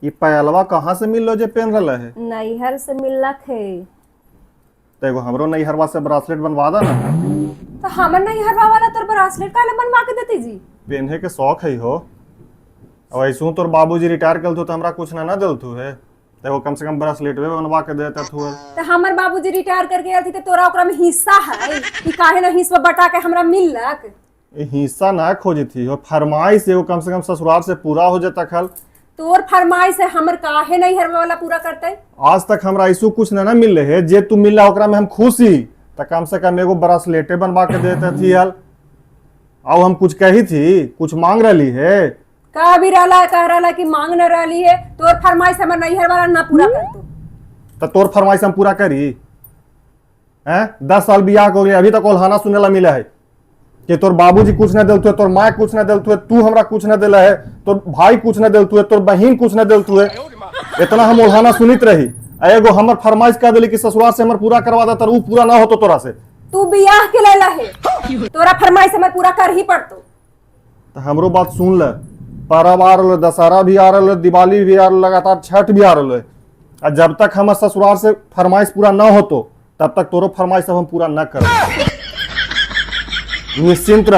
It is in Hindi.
ये पायलवा कहाँ से मिल लो जे पेन रहा है? नैहर से मिलक है। तो एगो हमरो नैहरवा से ब्रासलेट बनवा दा ना। तो हमर नैहरवा वाला तोर ब्रासलेट काहे ला बनवा के देती जी? पेन्हे के शौक है हो। और ऐसू तोर बाबूजी रिटायर कर तो हमरा कुछ ना दिलथू है, तो एगो कम से कम ब्रासलेट बनवा के देता तू। तो हमर बाबूजी रिटायर करके आती तो तोरा ओकरा में हिस्सा है कि काहे ना हिस्सा बटा के हमरा मिलक? ये हिस्सा ना खोजी थी हो, फरमाइश एगो कम से कम ससुराल से पूरा हो जाता खल। तोर फरमाइश है हमर काहे नैहरवा वाला पूरा करते? आज तक हमरा ऐसू कुछ ना मिल रहे जे तू मिल रहा ओकरा में हम खुशी, तो कम से कम एगो ब्रासलेटे बनवा के देते थी हल। अब हम कुछ कही थी, कुछ मांग रही है? कह भी कह रहा कि मांग न रही है। तोर फरमाइश हमर नैहर वाला ना पूरा कर तू। तो तोर फरमाइश हम पूरा करी हैं? 10 साल बियाह हो गया, अभी तक ओल्हाना सुने ला मिला है कि तोर बाबूजी कुछ न दिलतु है, तोर माँ कुछ न दिलतु है, तू हमरा कुछ न दिला है, तोर भाई कुछ न दिलतु है, तोर बहन कुछ न दिलतु है। इतना हम ओल्हाना सुनित रही। एगो हमर फरमाइश कह दिली कि ससुराल से हमर पूरा करवा देता, वो पूरा ना हो तो तोरा से। तू बियाह के लेला है, तोरा फरमाइश हमर पूरा कर ही पड़तो। तो हमरो बात सुन ले, पर्व आ रहा, दशहरा भी आ रहा, दिवाली भी आ रहा, लगातार छठ भी आ रहा है। और जब तक हमारे ससुराल से फरमाइश पूरा ना हो तो तब तक तोरो फरमाइश सब हम पूरा न करें। निश्चिंत रह।